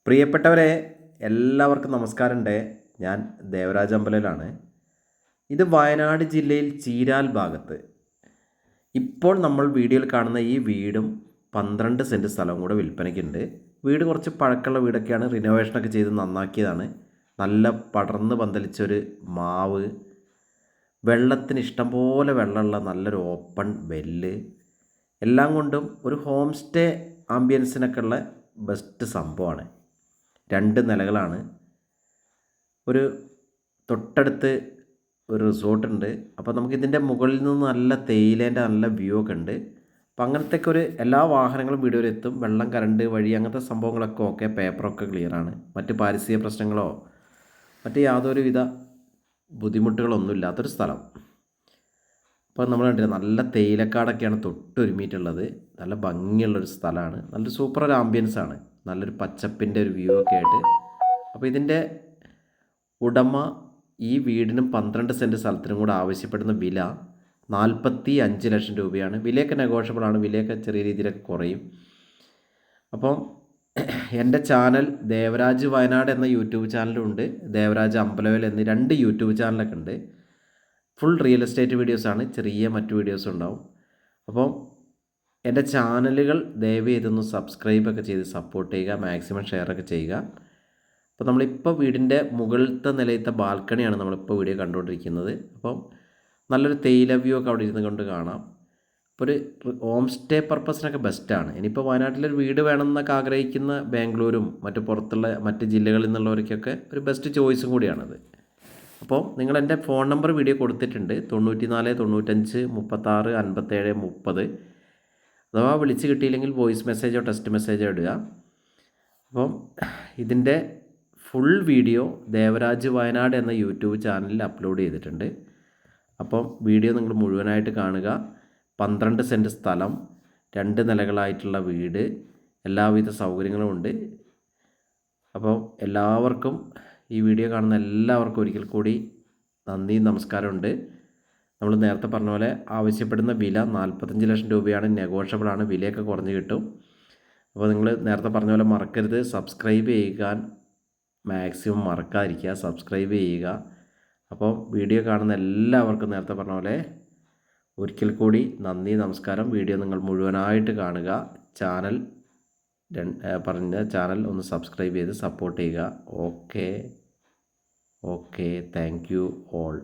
പ്രിയപ്പെട്ടവരെ, എല്ലാവർക്കും നമസ്കാരമുണ്ട്. ഞാൻ ദേവരാജ് അമ്പലയിലാണ്. ഇത് വയനാട് ജില്ലയിൽ ചീരാൽ ഭാഗത്ത്. ഇപ്പോൾ നമ്മൾ വീഡിയോയിൽ കാണുന്ന ഈ വീടും 12 സെൻറ്റ് സ്ഥലവും കൂടെ വിൽപ്പനയ്ക്കുണ്ട്. വീട് കുറച്ച് പഴക്കമുള്ള വീടൊക്കെയാണ്, റിനോവേഷനൊക്കെ ചെയ്ത് നന്നാക്കിയതാണ്. നല്ല പടർന്ന് പന്തലിച്ചൊരു മാവ്, വെള്ളത്തിന് ഇഷ്ടംപോലെ വെള്ളമുള്ള നല്ലൊരു ഓപ്പൺ വെല്ല്, എല്ലാം കൊണ്ടും ഒരു ഹോം സ്റ്റേ ആംബിയൻസിനൊക്കെ ഉള്ള ബെസ്റ്റ് സംഭവമാണ്. 2 നിലകളാണ്. ഒരു തൊട്ടടുത്ത് ഒരു റിസോർട്ടുണ്ട്. അപ്പോൾ നമുക്കിതിൻ്റെ മുകളിൽ നിന്ന് നല്ല തേയിലേൻ്റെ നല്ല വ്യൂ ഒക്കെ ഉണ്ട്. അപ്പം അങ്ങനത്തെയൊക്കെ ഒരു എല്ലാ വാഹനങ്ങളും വീഡിയോയിൽ എത്തും. വെള്ളം, കറണ്ട്, വഴി, അങ്ങനത്തെ സംഭവങ്ങളൊക്കെ ഓക്കെ, പേപ്പറൊക്കെ ക്ലിയറാണ്. മറ്റ് പാരിസ്ഥിതിക പ്രശ്നങ്ങളോ മറ്റ് യാതൊരുവിധ ബുദ്ധിമുട്ടുകളൊന്നും ഇല്ലാത്തൊരു സ്ഥലം. അപ്പോൾ നമ്മൾ കണ്ടില്ല, നല്ല തേയിലക്കാടൊക്കെയാണ് തൊട്ടൊരുമിയിട്ടുള്ളത്. നല്ല ഭംഗിയുള്ളൊരു സ്ഥലമാണ്. നല്ലൊരു സൂപ്പർ ഒരു ആംബിയൻസാണ്. നല്ലൊരു പച്ചപ്പിൻ്റെ ഒരു വ്യൂ ഒക്കെ ആയിട്ട്. അപ്പോൾ ഇതിൻ്റെ ഉടമ ഈ വീടിനും 12 സെൻറ്റ് സ്ഥലത്തിനും കൂടെ ആവശ്യപ്പെടുന്ന വില 45 ലക്ഷം രൂപയാണ്. വിലയൊക്കെ നെഗോഷ്യബിളാണ്. വിലയൊക്കെ ചെറിയ രീതിയിലൊക്കെ കുറയും. അപ്പം എൻ്റെ ചാനൽ ദേവരാജ് വയനാട് എന്ന യൂട്യൂബ് ചാനലുണ്ട്, ദേവരാജ് അമ്പലവയൽ എന്നീ 2 യൂട്യൂബ് ചാനലൊക്കെ ഉണ്ട്. ഫുൾ റിയൽ എസ്റ്റേറ്റ് വീഡിയോസാണ്, ചെറിയ മറ്റു വീഡിയോസും ഉണ്ടാവും. അപ്പം എൻ്റെ ചാനലുകൾ ദയവ് ചെയ്തൊന്ന് സബ്സ്ക്രൈബൊക്കെ ചെയ്ത് സപ്പോർട്ട് ചെയ്യുക, മാക്സിമം ഷെയറൊക്കെ ചെയ്യുക. അപ്പോൾ നമ്മളിപ്പോൾ വീടിൻ്റെ മുകളിലത്തെ നിലയത്തെ ബാൽക്കണിയാണ് നമ്മളിപ്പോൾ വീഡിയോ കണ്ടുകൊണ്ടിരിക്കുന്നത്. അപ്പം നല്ലൊരു തേയില വ്യൂ ഒക്കെ അവിടെ ഇരുന്ന് കൊണ്ട് കാണാം. അപ്പോൾ ഒരു ഹോം സ്റ്റേ പർപ്പസിനൊക്കെ ബെസ്റ്റാണ്. ഇനിയിപ്പോൾ വയനാട്ടിലൊരു വീട് വേണമെന്നൊക്കെ ആഗ്രഹിക്കുന്ന ബാംഗ്ലൂരും മറ്റു പുറത്തുള്ള മറ്റ് ജില്ലകളിൽ നിന്നുള്ളവർക്കൊക്കെ ഒരു ബെസ്റ്റ് ചോയ്സും കൂടിയാണത്. അപ്പോൾ നിങ്ങൾ എൻ്റെ ഫോൺ നമ്പർ വീഡിയോ കൊടുത്തിട്ടുണ്ട്, 94 95 36 57 30. അഥവാ വിളിച്ച് കിട്ടിയില്ലെങ്കിൽ വോയിസ് മെസ്സേജോ ടെക്സ്റ്റ് മെസ്സേജോ ഇടുക. അപ്പം ഇതിൻ്റെ ഫുൾ വീഡിയോ ദേവരാജ് വയനാട് എന്ന യൂട്യൂബ് ചാനലിൽ അപ്ലോഡ് ചെയ്തിട്ടുണ്ട്. അപ്പം വീഡിയോ നിങ്ങൾ മുഴുവനായിട്ട് കാണുക. 12 സെൻറ്റ് സ്ഥലം, 2 നിലകളായിട്ടുള്ള വീട്, എല്ലാവിധ സൗകര്യങ്ങളും ഉണ്ട്. അപ്പോൾ എല്ലാവർക്കും, ഈ വീഡിയോ കാണുന്ന എല്ലാവർക്കും ഒരിക്കൽ കൂടി നന്ദി, നമസ്കാരമുണ്ട്. നമ്മൾ നേരത്തെ പറഞ്ഞ പോലെ ആവശ്യപ്പെടുന്ന വില 45 ലക്ഷം രൂപയാണ്. നെഗോഷ്യബിളാണ്, വിലയൊക്കെ കുറഞ്ഞ് കിട്ടും. അപ്പോൾ നിങ്ങൾ നേരത്തെ പറഞ്ഞ പോലെ മറക്കരുത്, സബ്സ്ക്രൈബ് ചെയ്യാൻ മാക്സിമം മറക്കാതിരിക്കുക, സബ്സ്ക്രൈബ് ചെയ്യുക. അപ്പോൾ വീഡിയോ കാണുന്ന എല്ലാവർക്കും നേരത്തെ പറഞ്ഞ പോലെ ഒരിക്കൽ കൂടി നന്ദി, നമസ്കാരം. വീഡിയോ നിങ്ങൾ മുഴുവനായിട്ട് കാണുക. ചാനൽ ഒന്ന് സബ്സ്ക്രൈബ് ചെയ്ത് സപ്പോർട്ട് ചെയ്യുക. Okay, thank you all.